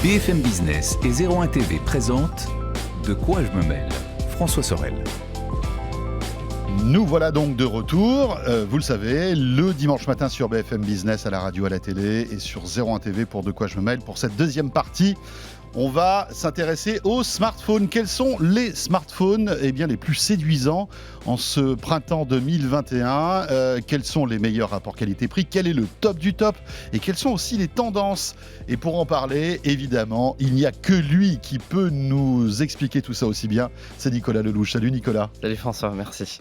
BFM Business et 01 TV présentent De quoi je me mêle ? François Sorel. Nous voilà donc de retour, vous le savez, le dimanche matin sur BFM Business, à la radio, à la télé et sur 01 TV pour De quoi je me mêle. Pour cette deuxième partie, on va s'intéresser aux smartphones. Quels sont les smartphones les plus séduisants en ce printemps 2021 Quels sont les meilleurs rapports qualité-prix ? Quel est le top du top ? Et quelles sont aussi les tendances ? Et pour en parler, évidemment, il n'y a que lui qui peut nous expliquer tout ça aussi bien. C'est Nicolas Lelouch. Salut Nicolas. Salut François, merci.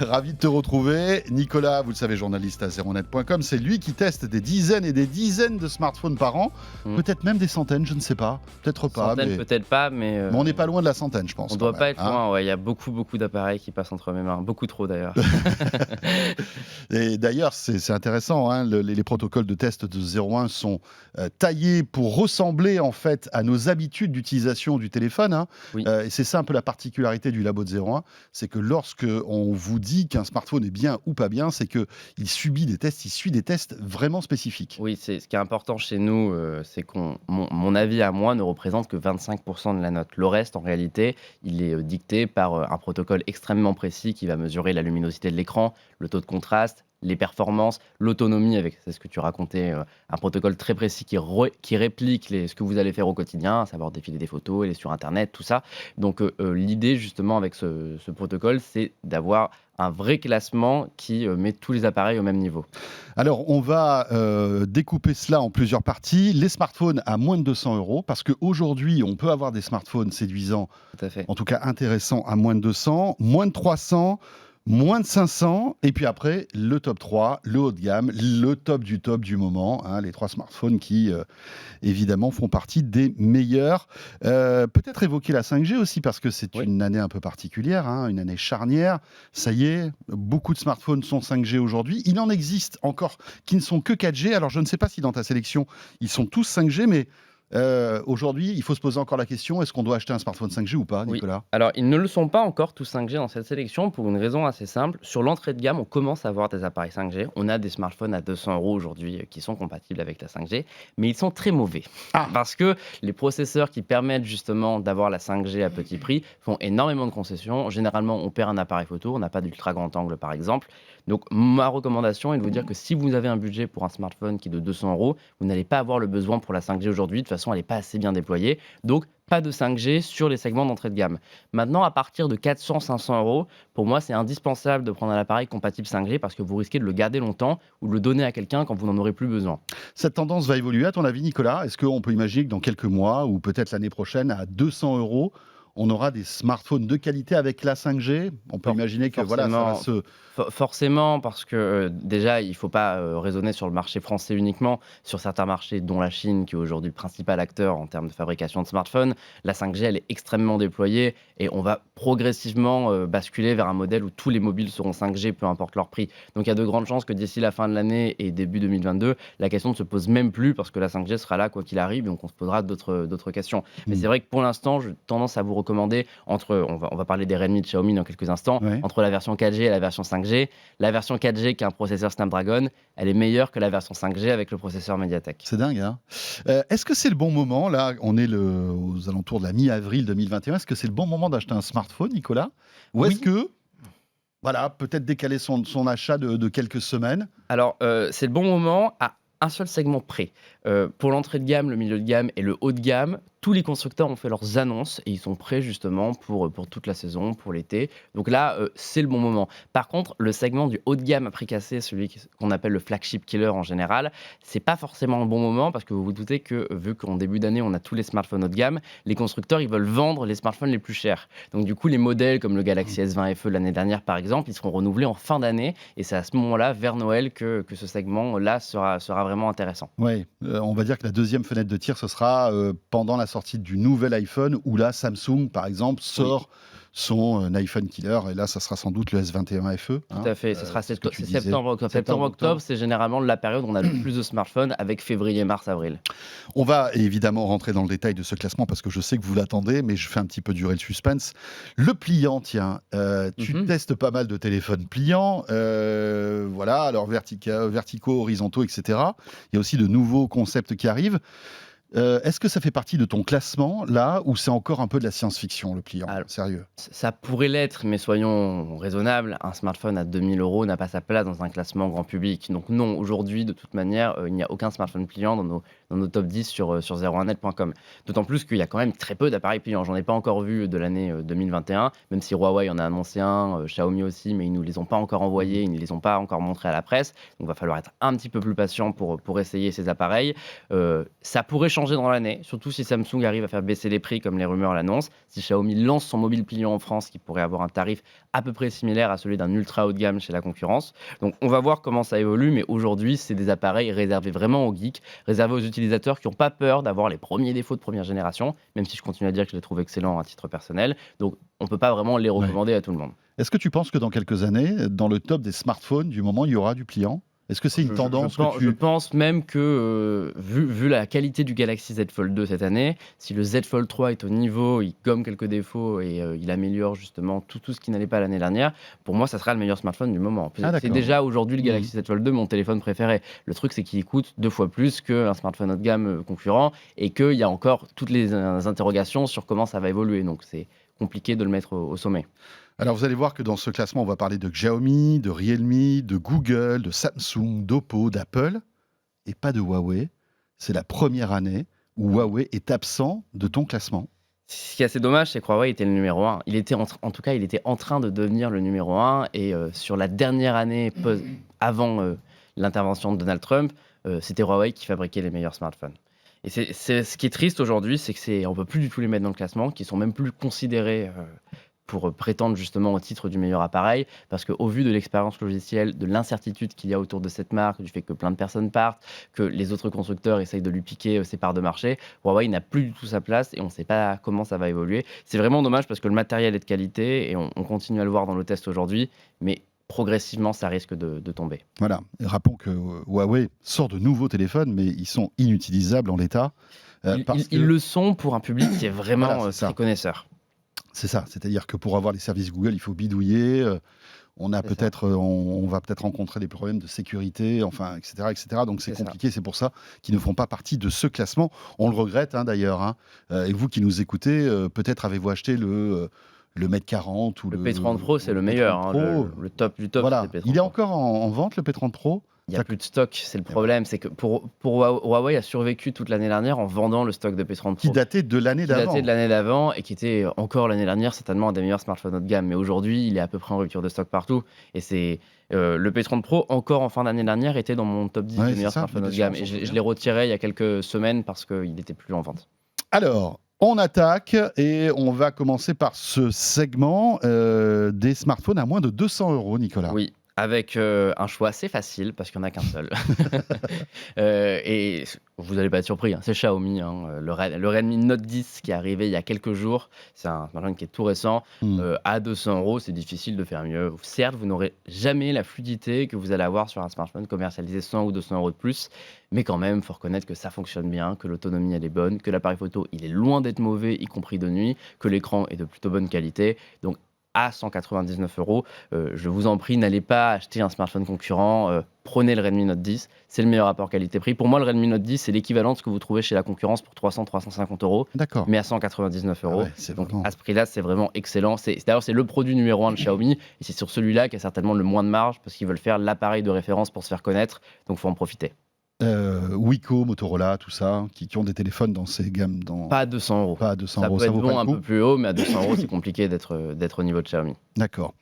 Ravi de te retrouver. Nicolas, vous le savez, journaliste à 0net.com, c'est lui qui teste des dizaines et des dizaines de smartphones par an. Peut-être même des centaines, je ne sais pas. Peut-être pas. Peut-être pas, mais on n'est pas loin de la centaine, je pense. On ne doit pas être loin, ouais. Il y a beaucoup d'appareils qui passent entre mes mains. Beaucoup trop d'ailleurs. Et d'ailleurs, c'est intéressant, hein, les protocoles de test de 01 sont taillés pour ressembler en fait à nos habitudes d'utilisation du téléphone. Hein. Oui. Et c'est ça un peu la particularité du labo de 01, c'est que lorsque on vous dit qu'un smartphone est bien ou pas bien, c'est qu'il subit des tests, il suit des tests vraiment spécifiques. Oui, ce qui est important chez nous, c'est mon avis à moi ne représente que 25% de la note. Le reste, en réalité, il est dicté par un protocole extrêmement précis qui va mesurer la luminosité de l'écran, le taux de contraste, les performances, l'autonomie, c'est ce que tu racontais, un protocole très précis qui réplique ce que vous allez faire au quotidien, à savoir défiler des photos, aller sur Internet, tout ça. Donc l'idée justement avec ce protocole, c'est d'avoir un vrai classement qui met tous les appareils au même niveau. Alors, on va découper cela en plusieurs parties. Les smartphones à moins de 200 €, parce qu'aujourd'hui, on peut avoir des smartphones séduisants, Tout à fait. en tout cas intéressants, à moins de 200, moins de 300, moins de 500, et puis après, le top 3, le haut de gamme, le top du moment, hein, les 3 smartphones qui, évidemment, font partie des meilleurs. Peut-être évoquer la 5G aussi, parce que c'est une année un peu particulière, hein, une année charnière. Ça y est, beaucoup de smartphones sont 5G aujourd'hui. Il en existe encore qui ne sont que 4G. Alors, je ne sais pas si dans ta sélection, ils sont tous 5G, mais aujourd'hui, il faut se poser encore la question, est-ce qu'on doit acheter un smartphone 5G ou pas, Nicolas ? Alors, ils ne le sont pas encore tous 5G dans cette sélection pour une raison assez simple. Sur l'entrée de gamme, on commence à avoir des appareils 5G. On a des smartphones à 200 € aujourd'hui qui sont compatibles avec la 5G, mais ils sont très mauvais. Parce que les processeurs qui permettent justement d'avoir la 5G à petit prix font énormément de concessions. Généralement, on perd un appareil photo, on n'a pas d'ultra grand angle par exemple. Donc, ma recommandation est de vous dire que si vous avez un budget pour un smartphone qui est de 200 €, vous n'allez pas avoir le besoin pour la 5G aujourd'hui. De toute façon, elle n'est pas assez bien déployée. Donc, pas de 5G sur les segments d'entrée de gamme. Maintenant, à partir de 400-500 €, pour moi, c'est indispensable de prendre un appareil compatible 5G parce que vous risquez de le garder longtemps ou de le donner à quelqu'un quand vous n'en aurez plus besoin. Cette tendance va évoluer, à ton avis, Nicolas ? Est-ce qu'on peut imaginer que dans quelques mois, ou peut-être l'année prochaine, à 200 €, on aura des smartphones de qualité avec la 5G ? On peut imaginer que ça va se... Forcément, parce que déjà, il ne faut pas raisonner sur le marché français uniquement. Sur certains marchés, dont la Chine, qui est aujourd'hui le principal acteur en termes de fabrication de smartphones, la 5G, elle est extrêmement déployée et on va progressivement basculer vers un modèle où tous les mobiles seront 5G, peu importe leur prix. Donc, il y a de grandes chances que d'ici la fin de l'année et début 2022, la question ne se pose même plus parce que la 5G sera là quoi qu'il arrive, donc on se posera d'autres questions. Mais c'est vrai que pour l'instant, j'ai tendance à vous recommander on va parler des Redmi de Xiaomi dans quelques instants, entre la version 4G et la version 5G. La version 4G qui a un processeur Snapdragon, elle est meilleure que la version 5G avec le processeur Mediatek. C'est dingue, hein ? Est-ce que c'est le bon moment, là, on est aux alentours de la mi-avril 2021, est-ce que c'est le bon moment d'acheter un smartphone, Nicolas ? Ou est-ce que, peut-être décaler son achat de quelques semaines ? Alors, c'est le bon moment à un seul segment près. Pour l'entrée de gamme, le milieu de gamme et le haut de gamme, tous les constructeurs ont fait leurs annonces et ils sont prêts justement pour toute la saison, pour l'été. Donc là, c'est le bon moment. Par contre, le segment du haut de gamme à prix cassé, celui qu'on appelle le flagship killer en général, c'est pas forcément le bon moment parce que vous vous doutez que vu qu'en début d'année, on a tous les smartphones haut de gamme, les constructeurs, ils veulent vendre les smartphones les plus chers. Donc du coup, les modèles comme le Galaxy S20 FE l'année dernière, par exemple, ils seront renouvelés en fin d'année et c'est à ce moment-là, vers Noël, que ce segment-là sera vraiment intéressant. Oui, on va dire que la deuxième fenêtre de tir, ce sera pendant la sortie du nouvel iPhone, où là, Samsung, par exemple, sort son iPhone killer, et là, ça sera sans doute le S21 FE. Tout à fait, ce sera septembre-octobre. Septembre-octobre, c'est généralement la période où on a le plus de smartphones, avec février, mars, avril. On va évidemment rentrer dans le détail de ce classement, parce que je sais que vous l'attendez, mais je fais un petit peu durer le suspense. Le pliant, tiens, tu testes pas mal de téléphones pliants, alors verticaux, horizontaux, etc. Il y a aussi de nouveaux concepts qui arrivent. Est-ce que ça fait partie de ton classement, là, ou c'est encore un peu de la science-fiction, le pliant? Alors, Sérieux? ça pourrait l'être, mais soyons raisonnables, un smartphone à 2 000 € n'a pas sa place dans un classement grand public. Donc non, aujourd'hui, de toute manière, il n'y a aucun smartphone pliant dans nos top 10 sur 01net.com. D'autant plus qu'il y a quand même très peu d'appareils pliants. J'en ai pas encore vu de l'année 2021, même si Huawei en a annoncé un, Xiaomi aussi, mais ils nous les ont pas encore envoyés, ils ne les ont pas encore montrés à la presse. Donc il va falloir être un petit peu plus patient pour essayer ces appareils. Ça pourrait changer dans l'année, surtout si Samsung arrive à faire baisser les prix comme les rumeurs l'annoncent. Si Xiaomi lance son mobile pliant en France, qui pourrait avoir un tarif à peu près similaire à celui d'un ultra haut de gamme chez la concurrence. Donc on va voir comment ça évolue, mais aujourd'hui, c'est des appareils réservés vraiment aux geeks, réservés aux utilisateurs qui n'ont pas peur d'avoir les premiers défauts de première génération, même si je continue à dire que je les trouve excellents à titre personnel. Donc on ne peut pas vraiment les recommander à tout le monde. Est-ce que tu penses que dans quelques années, dans le top des smartphones du moment, il y aura du pliant? Est-ce que c'est une tendance Je pense même que, vu la qualité du Galaxy Z Fold 2 cette année, si le Z Fold 3 est au niveau, il gomme quelques défauts et il améliore justement tout ce qui n'allait pas l'année dernière, pour moi, ça sera le meilleur smartphone du moment. C'est déjà aujourd'hui le Galaxy Z Fold 2 mon téléphone préféré. Le truc, c'est qu'il coûte 2 fois plus qu'un smartphone haut de gamme concurrent et qu'il y a encore toutes les interrogations sur comment ça va évoluer. Donc, c'est compliqué de le mettre au sommet. Alors, vous allez voir que dans ce classement, on va parler de Xiaomi, de Realme, de Google, de Samsung, d'Oppo, d'Apple, et pas de Huawei. C'est la première année où Huawei est absent de ton classement. Ce qui est assez dommage, c'est que Huawei était le numéro 1. Il était en tout cas, il était en train de devenir le numéro 1. Et sur la dernière année avant l'intervention de Donald Trump, c'était Huawei qui fabriquait les meilleurs smartphones. Et c'est ce qui est triste aujourd'hui, c'est qu'on ne peut plus du tout les mettre dans le classement, qu'ils sont même plus considérés pour prétendre justement au titre du meilleur appareil, parce qu'au vu de l'expérience logicielle, de l'incertitude qu'il y a autour de cette marque, du fait que plein de personnes partent, que les autres constructeurs essayent de lui piquer ses parts de marché, Huawei n'a plus du tout sa place et on ne sait pas comment ça va évoluer. C'est vraiment dommage parce que le matériel est de qualité et on continue à le voir dans le test aujourd'hui, mais progressivement, ça risque de tomber. Voilà. Et rappelons que Huawei sort de nouveaux téléphones, mais ils sont inutilisables en l'état. Ils le sont pour un public qui est vraiment très connaisseur. C'est ça, c'est-à-dire que pour avoir les services Google, il faut bidouiller. On va peut-être rencontrer des problèmes de sécurité, enfin, etc., etc. Donc c'est compliqué. C'est pour ça qu'ils ne font pas partie de ce classement. On le regrette d'ailleurs. Et vous qui nous écoutez, peut-être avez-vous acheté le Mate 40 ou le P30 Pro, c'est le meilleur, le top du top. Voilà. Il est encore en vente, le P30 Pro? Il n'y a plus de stock, c'est le problème. C'est que pour Huawei a survécu toute l'année dernière en vendant le stock de P30 Pro. Qui datait de l'année d'avant et qui était encore l'année dernière certainement un des meilleurs smartphones haut de gamme. Mais aujourd'hui, il est à peu près en rupture de stock partout. Et c'est le P30 Pro, encore en fin d'année dernière, était dans mon top 10 des meilleurs smartphones haut de gamme. Et je l'ai retiré il y a quelques semaines parce qu'il n'était plus en vente. Alors, on attaque et on va commencer par ce segment des smartphones à moins de 200 €, Nicolas. Oui. Avec un choix assez facile, parce qu'il n'y en a qu'un seul. Et vous n'allez pas être surpris, c'est Xiaomi, le Redmi Note 10 qui est arrivé il y a quelques jours. C'est un smartphone qui est tout récent. À 200 €, c'est difficile de faire mieux. Certes, vous n'aurez jamais la fluidité que vous allez avoir sur un smartphone commercialisé 100 ou 200 € de plus. Mais quand même, il faut reconnaître que ça fonctionne bien, que l'autonomie elle est bonne, que l'appareil photo il est loin d'être mauvais, y compris de nuit, que l'écran est de plutôt bonne qualité. Donc, à 199 €. Je vous en prie, n'allez pas acheter un smartphone concurrent. Prenez le Redmi Note 10. C'est le meilleur rapport qualité-prix. Pour moi, le Redmi Note 10, c'est l'équivalent de ce que vous trouvez chez la concurrence pour 300-350 €. D'accord. Mais à 199 €. Ah ouais, donc, à ce prix-là, c'est vraiment excellent. D'ailleurs, c'est le produit numéro 1 de Xiaomi. Et c'est sur celui-là qu'il y a certainement le moins de marge parce qu'ils veulent faire l'appareil de référence pour se faire connaître. Donc, il faut en profiter. Wiko, Motorola, tout ça, qui ont des téléphones dans ces gammes. Pas à 200 €. Pas à 200 ça €. Peut être bon un peu plus haut, mais à 200 €, c'est compliqué d'être au niveau de Xiaomi. D'accord.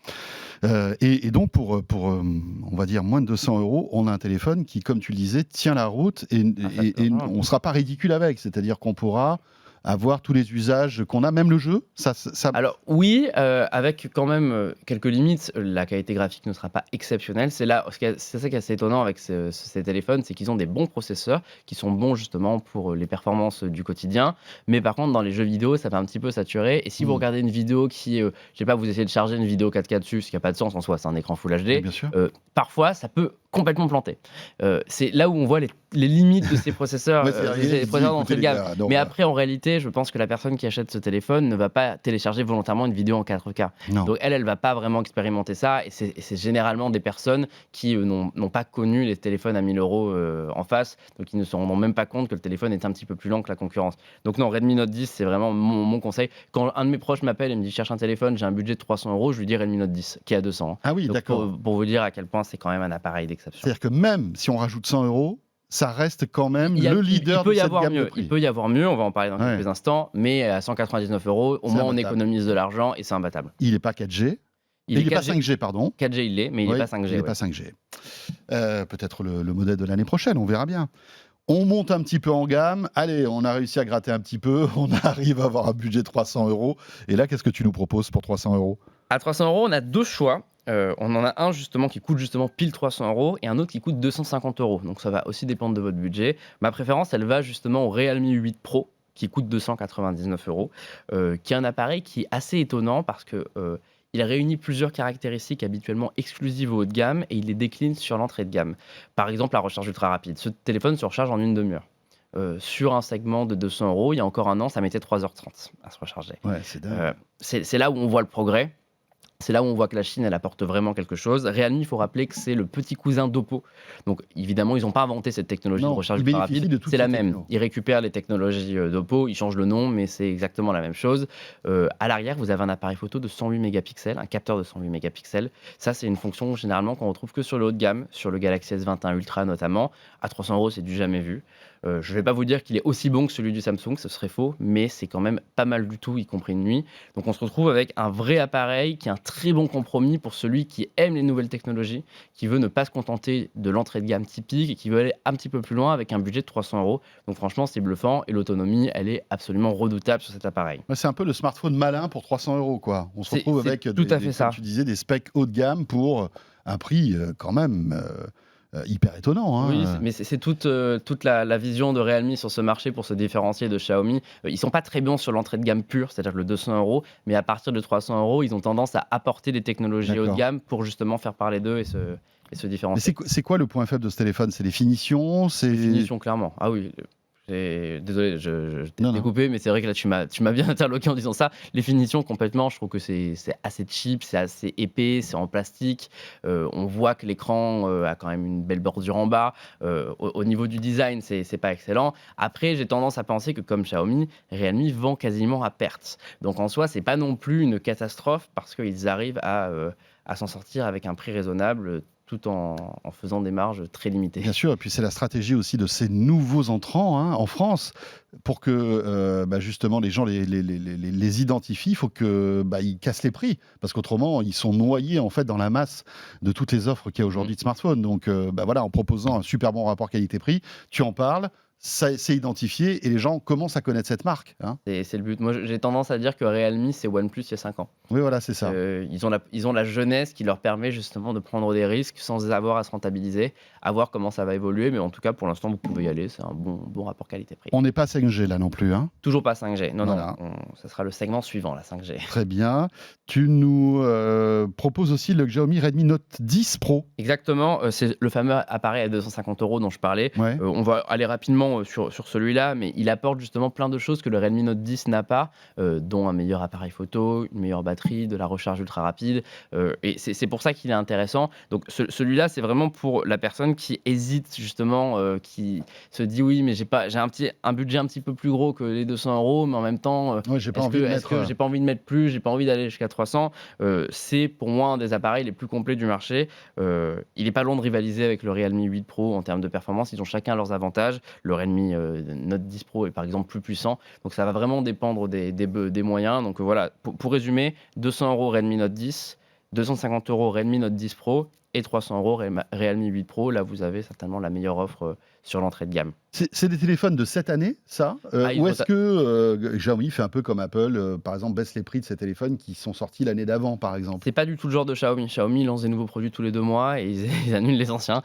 Et donc, pour on va dire moins de 200 €, on a un téléphone qui, comme tu le disais, tient la route et on ne sera pas ridicule avec. C'est-à-dire qu'on pourra avoir tous les usages qu'on a, même le jeu Alors oui, avec quand même quelques limites. La qualité graphique ne sera pas exceptionnelle. C'est ça qui est assez étonnant avec ces téléphones, c'est qu'ils ont des bons processeurs qui sont bons justement pour les performances du quotidien. Mais par contre, dans les jeux vidéo, ça va un petit peu saturer. Et si vous regardez une vidéo qui, je sais pas, vous essayez de charger une vidéo 4K dessus, ce qui n'a pas de sens en soi, c'est un écran Full HD. Bien sûr. Parfois, ça peut complètement planté. C'est là où on voit les limites de ces processeurs, les processeurs d'entrée de gamme. Mais après, en réalité, je pense que la personne qui achète ce téléphone ne va pas télécharger volontairement une vidéo en 4K. Non. Donc elle va pas vraiment expérimenter ça. Et c'est généralement des personnes qui n'ont pas connu les téléphones à 1000 euros en face, donc ils ne se rendent même pas compte que le téléphone est un petit peu plus lent que la concurrence. Donc non, Redmi Note 10, c'est vraiment mon conseil. Quand un de mes proches m'appelle et me dit cherche un téléphone, j'ai un budget de 300 euros, je lui dis Redmi Note 10, qui est à 200. Ah oui, donc, d'accord. Pour vous dire à quel point c'est quand même un appareil d'exception. C'est-à-dire que même si on rajoute 100 euros, ça reste quand même le leader de cette gamme de prix. Il peut y avoir mieux, on va en parler dans quelques instants, mais à 199 euros, au moins on économise de l'argent et c'est imbattable. Il n'est pas 4G. Il n'est pas 5G, pardon. 4G, il l'est, mais il n'est pas 5G. Il n'est pas 5G. Peut-être le modèle de l'année prochaine, on verra bien. On monte un petit peu en gamme. Allez, on a réussi à gratter un petit peu. On arrive à avoir un budget de 300 euros. Et là, qu'est-ce que tu nous proposes pour 300 euros ? À 300 euros, on a deux choix. On en a un justement qui coûte justement pile 300 euros et un autre qui coûte 250 euros. Donc ça va aussi dépendre de votre budget. Ma préférence, elle va justement au Realme 8 Pro qui coûte 299 euros, qui est un appareil qui est assez étonnant parce que il réunit plusieurs caractéristiques habituellement exclusives au haut de gamme et il les décline sur l'entrée de gamme. Par exemple, la recharge ultra rapide. Ce téléphone se recharge en une demi-heure. Sur un segment de 200 euros, il y a encore un an, ça mettait 3h30 à se recharger. Ouais, c'est dingue. C'est là où on voit le progrès. C'est là où on voit que la Chine, elle apporte vraiment quelque chose. Realme, il faut rappeler que c'est le petit cousin d'Oppo. Donc, évidemment, ils n'ont pas inventé cette technologie de recharge ultra rapide. C'est la même. Ils récupèrent les technologies d'Oppo, ils changent le nom, mais c'est exactement la même chose. À l'arrière, vous avez un appareil photo de 108 mégapixels, un capteur de 108 mégapixels. Ça, c'est une fonction généralement qu'on retrouve que sur le haut de gamme, sur le Galaxy S21 Ultra notamment. À 300 euros, c'est du jamais vu. Je ne vais pas vous dire qu'il est aussi bon que celui du Samsung, ce serait faux, mais c'est quand même pas mal du tout, y compris de nuit. Donc on se retrouve avec un vrai appareil qui est un très bon compromis pour celui qui aime les nouvelles technologies, qui veut ne pas se contenter de l'entrée de gamme typique et qui veut aller un petit peu plus loin avec un budget de 300 euros. Donc franchement, c'est bluffant et l'autonomie, elle est absolument redoutable sur cet appareil. C'est un peu le smartphone malin pour 300 euros, quoi. On se retrouve avec comme tu disais, des specs haut de gamme pour un prix quand même... hyper étonnant. Hein. Oui, mais c'est toute la vision de Realme sur ce marché pour se différencier de Xiaomi. Ils sont pas très bons sur l'entrée de gamme pure, c'est-à-dire le 200 euros, mais à partir de 300 euros, ils ont tendance à apporter des technologies haut de gamme pour justement faire parler d'eux et se différencier. Mais c'est quoi le point faible de ce téléphone ? C'est les finitions ? Les finitions, clairement. Ah oui. Désolé, je t'ai découpé, mais c'est vrai que là, tu m'as bien interloqué en disant ça. Les finitions, complètement, je trouve que c'est assez cheap, c'est assez épais, c'est en plastique. On voit que l'écran a quand même une belle bordure en bas. Au niveau du design, c'est pas excellent. Après, j'ai tendance à penser que, comme Xiaomi, Realme vend quasiment à perte. Donc, en soi, c'est pas non plus une catastrophe parce qu'ils arrivent à s'en sortir avec un prix raisonnable, tout en faisant des marges très limitées. Bien sûr, et puis c'est la stratégie aussi de ces nouveaux entrants en France, pour que justement les gens les identifient, il faut qu'ils cassent les prix, parce qu'autrement ils sont noyés en fait dans la masse de toutes les offres qu'il y a aujourd'hui de smartphones. Donc voilà, en proposant un super bon rapport qualité-prix, tu en parles, c'est identifié et les gens commencent à connaître cette marque. Hein. C'est le but. Moi, j'ai tendance à dire que Realme, c'est OnePlus il y a 5 ans. Oui, voilà, c'est ça. Ils ont la jeunesse qui leur permet justement de prendre des risques sans avoir à se rentabiliser, à voir comment ça va évoluer. Mais en tout cas, pour l'instant, vous pouvez y aller. C'est un bon rapport qualité-prix. On n'est pas 5G là non plus. Hein. Toujours pas 5G. Non, ça sera le segment suivant, la 5G. Très bien. Tu nous proposes aussi le Xiaomi Redmi Note 10 Pro. Exactement. C'est le fameux appareil à 250 euros dont je parlais. Ouais. On va aller rapidement sur celui-là, mais il apporte justement plein de choses que le Redmi Note 10 n'a pas, dont un meilleur appareil photo, une meilleure batterie, de la recharge ultra rapide, et c'est pour ça qu'il est intéressant. Donc celui-là, c'est vraiment pour la personne qui hésite justement, qui se dit oui, mais j'ai un budget un petit peu plus gros que les 200 euros, mais en même temps, j'ai pas envie de mettre plus, j'ai pas envie d'aller jusqu'à 300. C'est pour moi un des appareils les plus complets du marché. Il est pas loin de rivaliser avec le Realme 8 Pro en termes de performance. Ils ont chacun leurs avantages. Le Redmi Note 10 Pro est par exemple plus puissant, donc ça va vraiment dépendre des moyens. Donc voilà, pour résumer, 200 euros Redmi Note 10, 250 euros Redmi Note 10 Pro et 300 euros Realme 8 Pro. Là, vous avez certainement la meilleure offre sur l'entrée de gamme. C'est des téléphones de cette année, ça ou est-ce que Xiaomi fait un peu comme Apple, par exemple, baisse les prix de ces téléphones qui sont sortis l'année d'avant, par exemple ? C'est pas du tout le genre de Xiaomi. Xiaomi lance des nouveaux produits tous les 2 mois et ils annulent les anciens.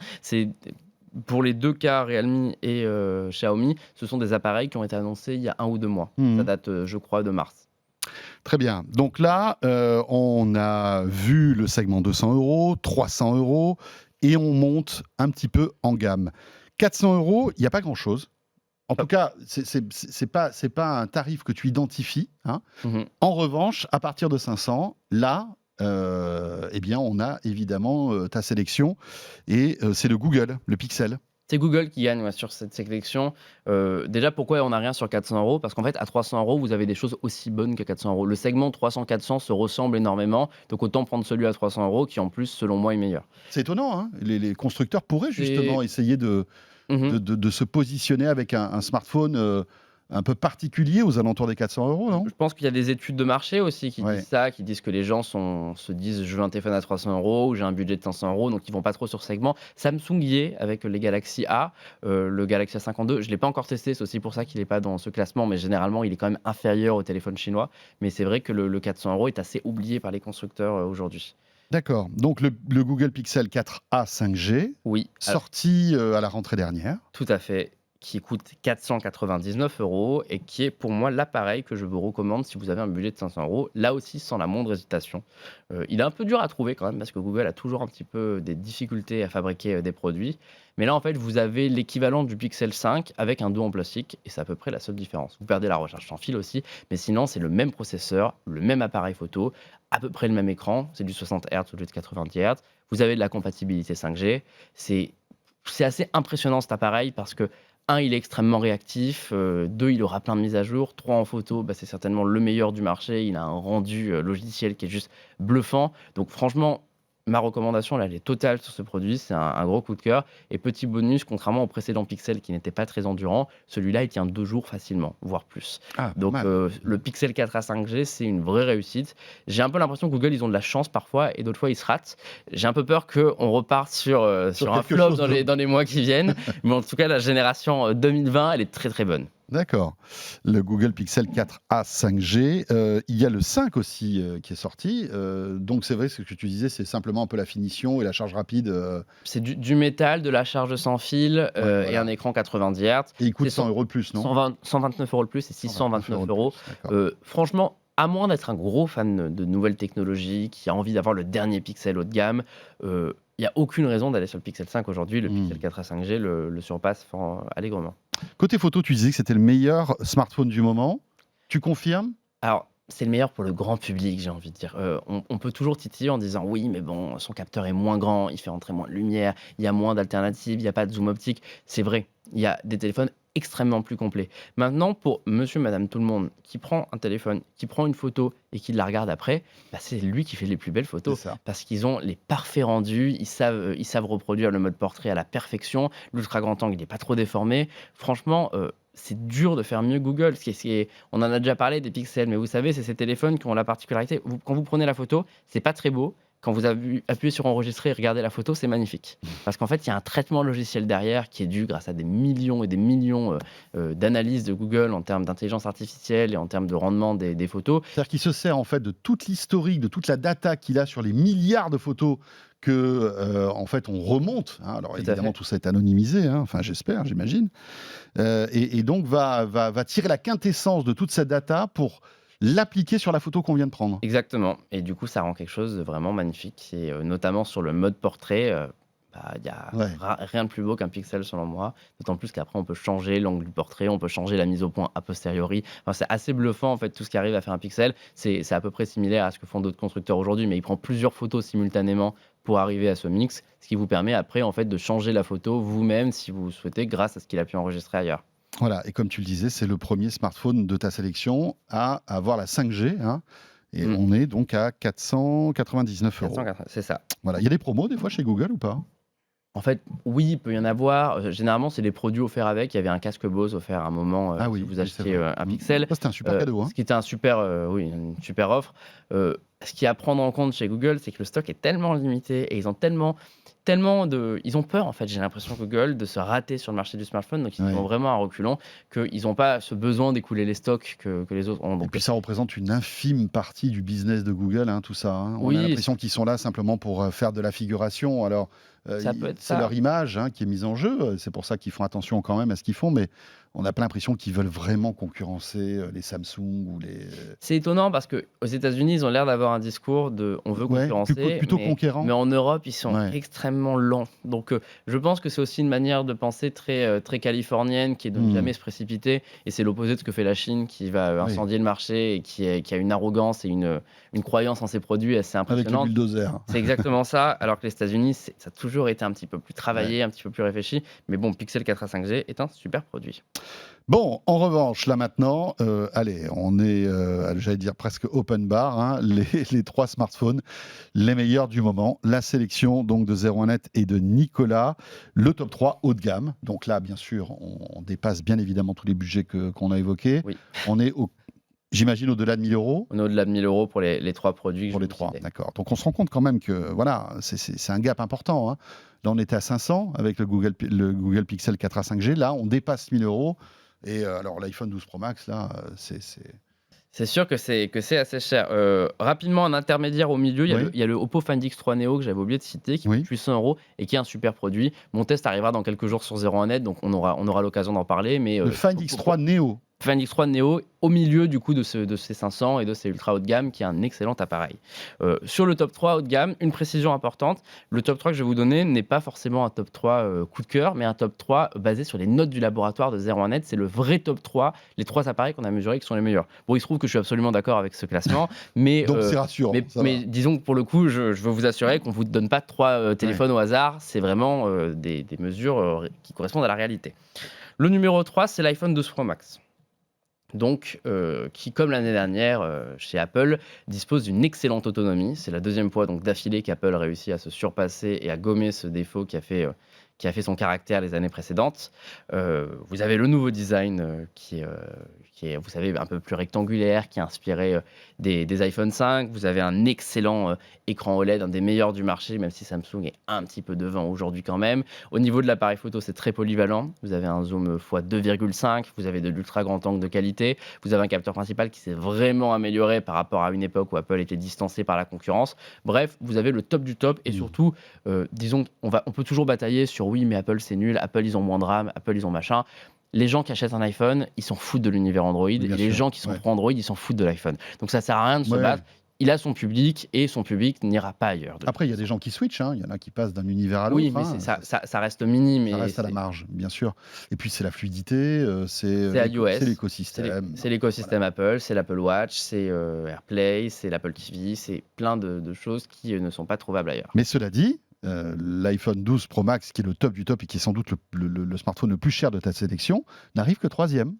Pour les deux cas, Realme et Xiaomi, ce sont des appareils qui ont été annoncés il y a 1 ou 2 mois. Ça date, je crois, de mars. Très bien. Donc là, on a vu le segment 200 euros, 300 euros et on monte un petit peu en gamme. 400 €, il n'y a pas grand-chose. En tout cas, c'est pas un tarif que tu identifies, hein. Mmh. En revanche, à partir de 500, là, eh bien, on a évidemment ta sélection et c'est le Google, le Pixel. C'est Google qui gagne, ouais, sur cette sélection. Déjà, pourquoi on n'a rien sur 400 €? Parce qu'en fait, à 300 €, vous avez des choses aussi bonnes qu'à 400 €. Le segment 300-400 se ressemble énormément, donc autant prendre celui à 300 € qui, en plus, selon moi, est meilleur. C'est étonnant, hein. Les constructeurs pourraient C'est justement essayer de Mmh. de se positionner avec un smartphone, un peu particulier aux alentours des 400 €, non? Je pense qu'il y a des études de marché aussi qui Ouais. disent ça, qui disent que les gens se disent: «Je veux un téléphone à 300 € ou j'ai un budget de 500 €», donc ils vont pas trop sur ce segment. Samsung y est avec les Galaxy A, le Galaxy A52, je l'ai pas encore testé, c'est aussi pour ça qu'il est pas dans ce classement, mais généralement, il est quand même inférieur au téléphone chinois. Mais c'est vrai que le 400 € est assez oublié par les constructeurs, aujourd'hui. D'accord, donc le Google Pixel 4a 5G, Oui, sorti, à la rentrée dernière. tout à fait, qui coûte 499 € et qui est pour moi l'appareil que je vous recommande si vous avez un budget de 500 €. Là aussi, sans la moindre hésitation. Il est un peu dur à trouver quand même parce que Google a toujours un petit peu des difficultés à fabriquer des produits. Mais là, en fait, vous avez l'équivalent du Pixel 5 avec un dos en plastique et c'est à peu près la seule différence. Vous perdez la recharge sans fil aussi, mais sinon, c'est le même processeur, le même appareil photo, à peu près le même écran. C'est du 60 Hz au lieu de 90 Hz. Vous avez de la compatibilité 5G. C'est assez impressionnant cet appareil parce que il est extrêmement réactif, 2, il aura plein de mises à jour, 3, en photo, bah, c'est certainement le meilleur du marché. Il a un rendu, logiciel qui est juste bluffant. Donc franchement, ma recommandation là, elle est totale sur ce produit, c'est un gros coup de cœur et petit bonus, contrairement au précédent Pixel qui n'était pas très endurant, celui-là, il tient 2 jours facilement, voire plus. Ah, pas Donc mal. le Pixel 4a 5G, c'est une vraie réussite. J'ai un peu l'impression que Google, ils ont de la chance parfois et d'autres fois, ils se ratent. J'ai un peu peur qu'on reparte sur un quelque flop chose dans de dans les mois qui viennent, mais en tout cas, la génération, 2020, elle est très, très bonne. D'accord. Le Google Pixel 4a 5G, il y a le 5 aussi, qui est sorti, donc c'est vrai, ce que tu disais, c'est simplement un peu la finition et la charge rapide, C'est du métal, de la charge sans fil, ouais, et voilà, un écran 90 Hz. et il coûte C'est 100 € de plus, non? 129 € de plus et 129 629 € de €. plus, d'accord. Franchement, à moins d'être un gros fan de nouvelles technologies, qui a envie d'avoir le dernier Pixel haut de gamme, il y a aucune raison d'aller sur le Pixel 5 aujourd'hui. Le Pixel 4a 5G le surpasse fort allègrement. Côté photo, tu disais que c'était le meilleur smartphone du moment. Tu confirmes? Alors, c'est le meilleur pour le grand public, j'ai envie de dire. On peut toujours titiller en disant: «Oui, mais bon, son capteur est moins grand, il fait entrer moins de lumière, il y a moins d'alternatives, il y a pas de zoom optique». C'est vrai, il y a des téléphones extrêmement plus complets. Maintenant, pour monsieur, madame, tout le monde qui prend un téléphone, qui prend une photo et qui la regarde après, bah, c'est lui qui fait les plus belles C'est photos ça. parce qu'ils ont les parfaits rendus, ils savent reproduire le mode portrait à la perfection, l'ultra grand angle, il est pas trop déformé. Franchement, c'est dur de faire mieux Google. On en a déjà parlé des pixels, mais vous savez, c'est ces téléphones qui ont la particularité, quand vous prenez la photo, c'est pas très beau. Quand vous appuyez sur enregistrer et regardez la photo, c'est magnifique. Parce qu'en fait, il y a un traitement logiciel derrière qui est dû grâce à des millions et des millions d'analyses de Google en termes d'intelligence artificielle et en termes de rendement des photos. C'est-à-dire qu'il se sert en fait de toute l'historique, de toute la data qu'il a sur les milliards de photos que, en fait, on remonte, hein. Alors Tout à évidemment, fait. tout ça est anonymisé, hein, enfin j'espère, j'imagine, et donc va tirer la quintessence de toute cette data pour l'appliquer sur la photo qu'on vient de prendre. Exactement. Et du coup, ça rend quelque chose de vraiment magnifique. Et notamment sur le mode portrait, il y a Ouais. rien de plus beau qu'un pixel selon moi. D'autant plus qu'après, on peut changer l'angle du portrait, on peut changer la mise au point a posteriori. Enfin, c'est assez bluffant en fait tout ce qui arrive à faire un pixel. C'est à peu près similaire à ce que font d'autres constructeurs aujourd'hui, mais il prend plusieurs photos simultanément pour arriver à ce mix, ce qui vous permet après en fait de changer la photo vous-même si vous souhaitez grâce à ce qu'il a pu enregistrer ailleurs. Voilà, et comme tu le disais, c'est le premier smartphone de ta sélection à avoir la 5G, hein, et Mm. on est donc à 499 €. 480, c'est ça. Voilà, il y a des promos des fois chez Google ou pas? En fait, oui, il peut y en avoir. Généralement, c'est les produits offerts avec. Il y avait un casque Bose offert à un moment Ah si oui, vous oui, c'est achetiez vrai. un Mmh. Pixel. Ça, c'était un super cadeau, hein. Ce qui était oui, une super offre. Ce qu'il y a à prendre en compte chez Google, c'est que le stock est tellement limité et ils ont ils ont peur en fait. J'ai l'impression Google de se rater sur le marché du smartphone, donc ils Ouais. vont vraiment à reculons, qu'ils n'ont pas ce besoin d'écouler les stocks que les autres ont. Et Donc, puis ça représente une infime partie du business de Google, hein, tout ça, hein. On a oui, l'impression qu'ils sont là simplement pour faire de la figuration. Alors, ça peut être c'est ça. leur image, hein, qui est mise en jeu. C'est pour ça qu'ils font attention quand même à ce qu'ils font. Mais on n'a pas l'impression qu'ils veulent vraiment concurrencer les Samsung ou les. C'est étonnant parce qu'aux États-Unis, ils ont l'air d'avoir un discours de on veut Ouais, concurrencer, plutôt conquérant. mais en Europe, ils sont Ouais. extrêmement lents. Donc, je pense que c'est aussi une manière de penser très californienne qui est de ne jamais se précipiter. Et c'est l'opposé de ce que fait la Chine qui va Oui. incendier le marché et qui a une arrogance et une croyance en ses produits assez Avec le impressionnante. bulldozer. C'est exactement ça, alors que les États-Unis, ça a toujours été un petit peu plus travaillé, un petit peu plus réfléchi. Mais bon, Pixel 4a 5G est un super produit. Bon, en revanche, là maintenant, allez, on est, j'allais dire presque open bar, hein, les 3 smartphones, les meilleurs du moment. La sélection donc de 01net et de Nicolas, le top 3 haut de gamme. Donc là, bien sûr, on dépasse bien évidemment tous les budgets qu'on a évoqués. Oui. On est, j'imagine, au-delà de 1 000 €. On est au-delà de 1 000 € pour les 3 produits. Que Pour je les vous 3, citais. d'accord. Donc on se rend compte quand même que voilà, c'est un gap important, hein. Là, on était à 500 avec le Google Pixel 4a 5G. Là, on dépasse 1 000 €. Et alors l'iPhone 12 Pro Max, là, c'est. C'est sûr que c'est assez cher. Rapidement, un intermédiaire au milieu, Oui. il y a le Oppo Find X3 Neo que j'avais oublié de citer, qui Oui. coûte 800 € et qui est un super produit. Mon test arrivera dans quelques jours sur 01net, donc on aura l'occasion d'en parler. Mais, Le Find X3 Neo. Find X3 Neo au milieu du coup de ces 500 et de ces ultra haut de gamme, qui est un excellent appareil. Sur le top 3 haut de gamme, une précision importante, le top 3 que je vais vous donner n'est pas forcément un top 3 coup de cœur, mais un top 3 basé sur les notes du laboratoire de 01net. C'est le vrai top 3, les 3 appareils qu'on a mesurés qui sont les meilleurs. Bon, il se trouve que je suis absolument d'accord avec ce classement, mais, Donc c'est rassurant. mais disons que pour le coup, je veux vous assurer qu'on ne vous donne pas 3 téléphones au hasard, c'est vraiment des mesures qui correspondent à la réalité. Le numéro 3, c'est l'iPhone 12 Pro Max. Donc, qui, comme l'année dernière chez Apple, dispose d'une excellente autonomie. C'est la deuxième fois donc d'affilée qu'Apple réussit à se surpasser et à gommer ce défaut qui a fait son caractère les années précédentes. Vous avez le nouveau design qui est, vous savez, un peu plus rectangulaire, qui est inspiré des iPhone 5. Vous avez un excellent écran OLED, un des meilleurs du marché, même si Samsung est un petit peu devant aujourd'hui quand même. Au niveau de l'appareil photo, c'est très polyvalent. Vous avez un zoom x 2,5, vous avez de l'ultra grand angle de qualité, vous avez un capteur principal qui s'est vraiment amélioré par rapport à une époque où Apple était distancé par la concurrence. Bref, vous avez le top du top et surtout, disons, on peut toujours batailler sur oui, mais Apple c'est nul, Apple ils ont moins de RAM, Apple ils ont machin. Les gens qui achètent un iPhone, ils s'en foutent de l'univers Android, et les gens qui sont pro Android, ils s'en foutent de l'iPhone. Donc ça sert à rien de se battre. Il a son public et son public n'ira pas ailleurs. Après, il y a des gens qui switchent, hein. Il y en a qui passent d'un univers à l'autre. Oui, mais ça reste minime. Ça reste à la marge, bien sûr. Et puis c'est la fluidité, c'est iOS, c'est l'écosystème. C'est l'écosystème Apple, c'est l'Apple Watch, c'est AirPlay, c'est l'Apple TV, c'est plein de choses qui ne sont pas trouvables ailleurs. Mais cela dit, l'iPhone 12 Pro Max, qui est le top du top et qui est sans doute le smartphone le plus cher de ta sélection, n'arrive que 3e.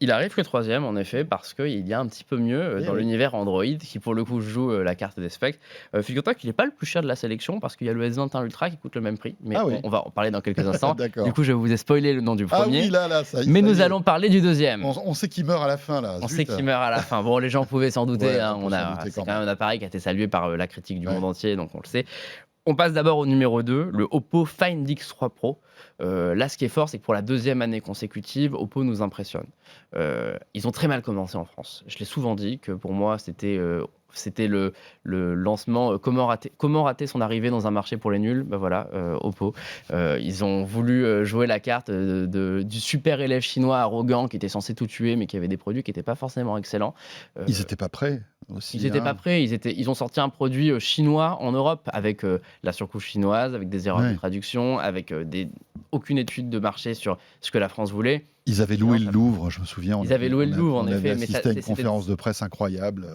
Il arrive que 3e, en effet, parce qu'il y a un petit peu mieux dans l'univers Android, qui pour le coup joue la carte des specs. Figure-toi qu'il n'est pas le plus cher de la sélection, parce qu'il y a le S21 Ultra qui coûte le même prix. Mais on va en parler dans quelques instants. Du coup, je vous ai spoilé le nom du premier. Ah oui, là, ça, mais nous allons parler du deuxième. On sait qui meurt à la fin, là. On sait qui meurt à la fin. Bon, les gens pouvaient s'en douter. C'est quand même un appareil qui a été salué par la critique du monde entier, donc on le sait. On passe d'abord au numéro 2, le Oppo Find X3 Pro. Là, ce qui est fort, c'est que pour la deuxième année consécutive, Oppo nous impressionne. Ils ont très mal commencé en France. Je l'ai souvent dit que pour moi, c'était le lancement. Comment rater son arrivée dans un marché pour les nuls ? Ben voilà, Oppo. Ils ont voulu jouer la carte du super élève chinois arrogant qui était censé tout tuer, mais qui avait des produits qui n'étaient pas forcément excellents. Ils n'étaient pas prêts. Aussi, ils n'étaient pas prêts. Ils ont sorti un produit chinois en Europe avec la surcouche chinoise, avec des erreurs de traduction, avec aucune étude de marché sur ce que la France voulait. Ils avaient loué le Louvre, je me souviens. Ils avaient loué le Louvre, en effet. Mais c'était une conférence de presse incroyable.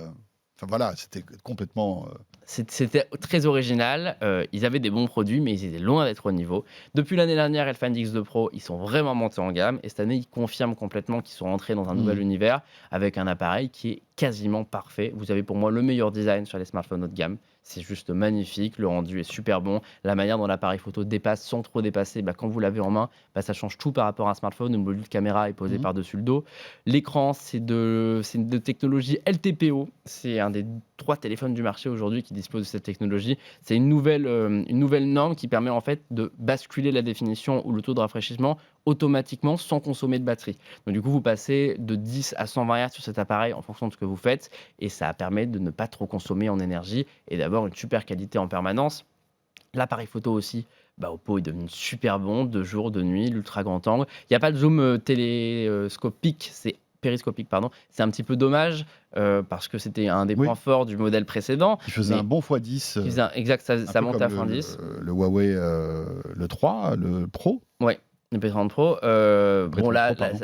Enfin voilà, c'était complètement. C'était très original. Ils avaient des bons produits, mais ils étaient loin d'être au niveau. Depuis l'année dernière, le Find X2 Pro, ils sont vraiment montés en gamme. Et cette année, ils confirment complètement qu'ils sont rentrés dans un nouvel univers avec un appareil qui est quasiment parfait. Vous avez pour moi le meilleur design sur les smartphones haut de gamme. C'est juste magnifique. Le rendu est super bon. La manière dont l'appareil photo dépasse sans trop dépasser, quand vous l'avez en main, ça change tout par rapport à un smartphone. Le module de caméra est posé par-dessus le dos. L'écran, c'est de technologie LTPO. C'est un des 3 téléphones du marché aujourd'hui qui dispose de cette technologie. C'est une nouvelle norme qui permet en fait de basculer la définition ou le taux de rafraîchissement automatiquement sans consommer de batterie. Donc du coup, vous passez de 10 à 120 Hz sur cet appareil en fonction de ce que vous faites et ça permet de ne pas trop consommer en énergie et d'avoir une super qualité en permanence. L'appareil photo aussi Oppo est devenu super bon, de jour, de nuit, l'ultra grand angle. Il n'y a pas de zoom télescopique, c'est périscopique, pardon. C'est un petit peu dommage parce que c'était un des points forts du modèle précédent. Il faisait un bon x10. Exact, ça monte à x10. Le Huawei, le 3, le Pro. Ouais. Le P30 Pro,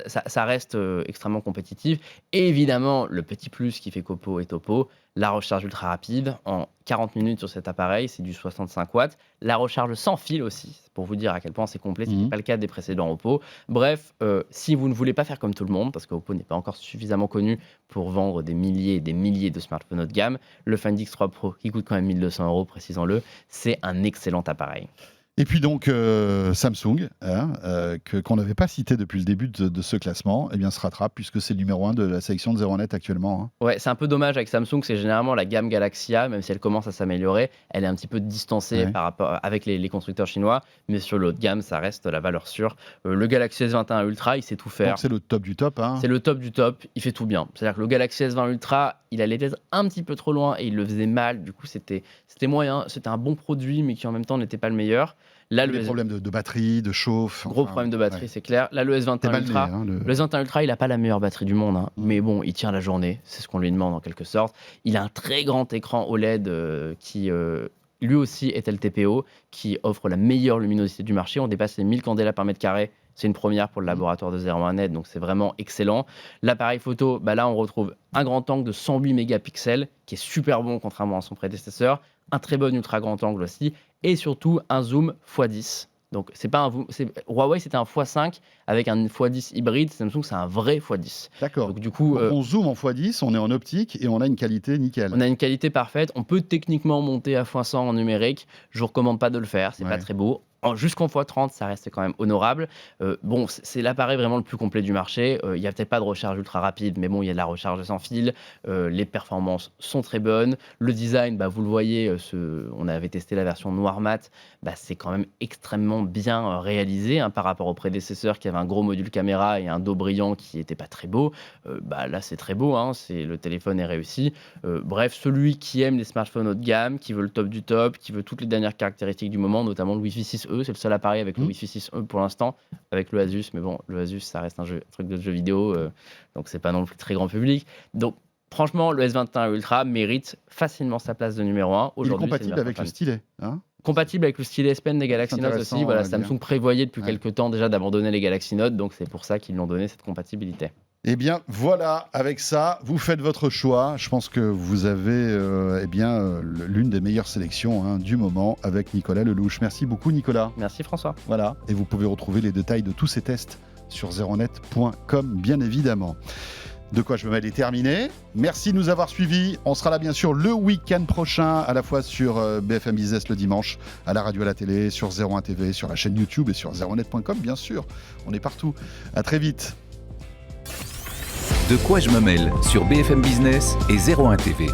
ça reste extrêmement compétitif. Et évidemment, le petit plus qui fait qu'Oppo est Oppo, la recharge ultra rapide en 40 minutes sur cet appareil, c'est du 65 watts. La recharge sans fil aussi, pour vous dire à quel point c'est complet, ce n'est pas le cas des précédents Oppo. Bref, si vous ne voulez pas faire comme tout le monde, parce que Oppo n'est pas encore suffisamment connu pour vendre des milliers et des milliers de smartphones haut de gamme, le Find X3 Pro, qui coûte quand même 1 200 €, précisons-le, c'est un excellent appareil. Et puis donc Samsung, qu'on n'avait pas cité depuis le début de ce classement, eh bien se rattrape puisque c'est le numéro 1 de la sélection de 01net actuellement. Ouais, c'est un peu dommage avec Samsung, c'est généralement la gamme Galaxy A, même si elle commence à s'améliorer, elle est un petit peu distancée par rapport avec les constructeurs chinois, mais sur le haut de gamme, ça reste la valeur sûre. Le Galaxy S21 Ultra, il sait tout faire. Donc c'est le top du top. C'est le top du top, il fait tout bien. C'est-à-dire que le Galaxy S20 Ultra, il allait peut-être un petit peu trop loin et il le faisait mal, du coup c'était moyen, c'était un bon produit, mais qui en même temps n'était pas le meilleur. Là, des problèmes de batterie, de chauffe. Gros problème de batterie, c'est clair. Là, le S21 Ultra, le S21 Ultra, il n'a pas la meilleure batterie du monde, mais bon, il tient la journée, c'est ce qu'on lui demande en quelque sorte. Il a un très grand écran OLED qui lui aussi est LTPO, qui offre la meilleure luminosité du marché. On dépasse les 1000 candela par mètre carré. C'est une première pour le laboratoire de 01net, donc c'est vraiment excellent. L'appareil photo, là on retrouve un grand angle de 108 mégapixels, qui est super bon contrairement à son prédécesseur, un très bon ultra grand angle aussi, et surtout un zoom x10. Donc c'est pas Huawei, c'était un x5 avec un x10 hybride. Samsung, c'est un vrai x10. D'accord. Donc du coup, on zoome en x10, on est en optique et on a une qualité nickel. On a une qualité parfaite. On peut techniquement monter à x100 en numérique. Je vous recommande pas de le faire. C'est pas très beau. Jusqu'en x30, ça reste quand même honorable. C'est l'appareil vraiment le plus complet du marché. Il n'y a peut-être pas de recharge ultra rapide, mais bon, il y a de la recharge sans fil. Les performances sont très bonnes. Le design, vous le voyez, on avait testé la version noir mat. C'est quand même extrêmement bien réalisé par rapport au prédécesseur qui avait un gros module caméra et un dos brillant qui n'était pas très beau. Là, c'est très beau. Le téléphone est réussi. Bref, celui qui aime les smartphones haut de gamme, qui veut le top du top, qui veut toutes les dernières caractéristiques du moment, notamment le Wi-Fi 6E, c'est le seul appareil avec le Wi-Fi 6E pour l'instant, avec le Asus, mais bon, le Asus, ça reste un truc de jeu vidéo, donc c'est pas non plus très grand public. Donc, franchement, le S21 Ultra mérite facilement sa place de numéro 1. Il est compatible avec le stylet, compatible avec le stylet S Pen des Galaxy Note aussi. Voilà, Samsung prévoyait depuis quelques temps déjà d'abandonner les Galaxy Note, donc c'est pour ça qu'ils l'ont donné cette compatibilité. Eh bien, voilà, avec ça, vous faites votre choix. Je pense que vous avez l'une des meilleures sélections du moment avec Nicolas Lelouch. Merci beaucoup, Nicolas. Merci, François. Voilà, et vous pouvez retrouver les détails de tous ces tests sur 01net.com, bien évidemment. De quoi je me mêle est terminé. Merci de nous avoir suivis. On sera là, bien sûr, le week-end prochain, à la fois sur BFM Business le dimanche, à la radio, à la télé, sur 01 TV, sur la chaîne YouTube et sur 01net.com, bien sûr. On est partout. À très vite. De quoi je me mêle sur BFM Business et 01 TV.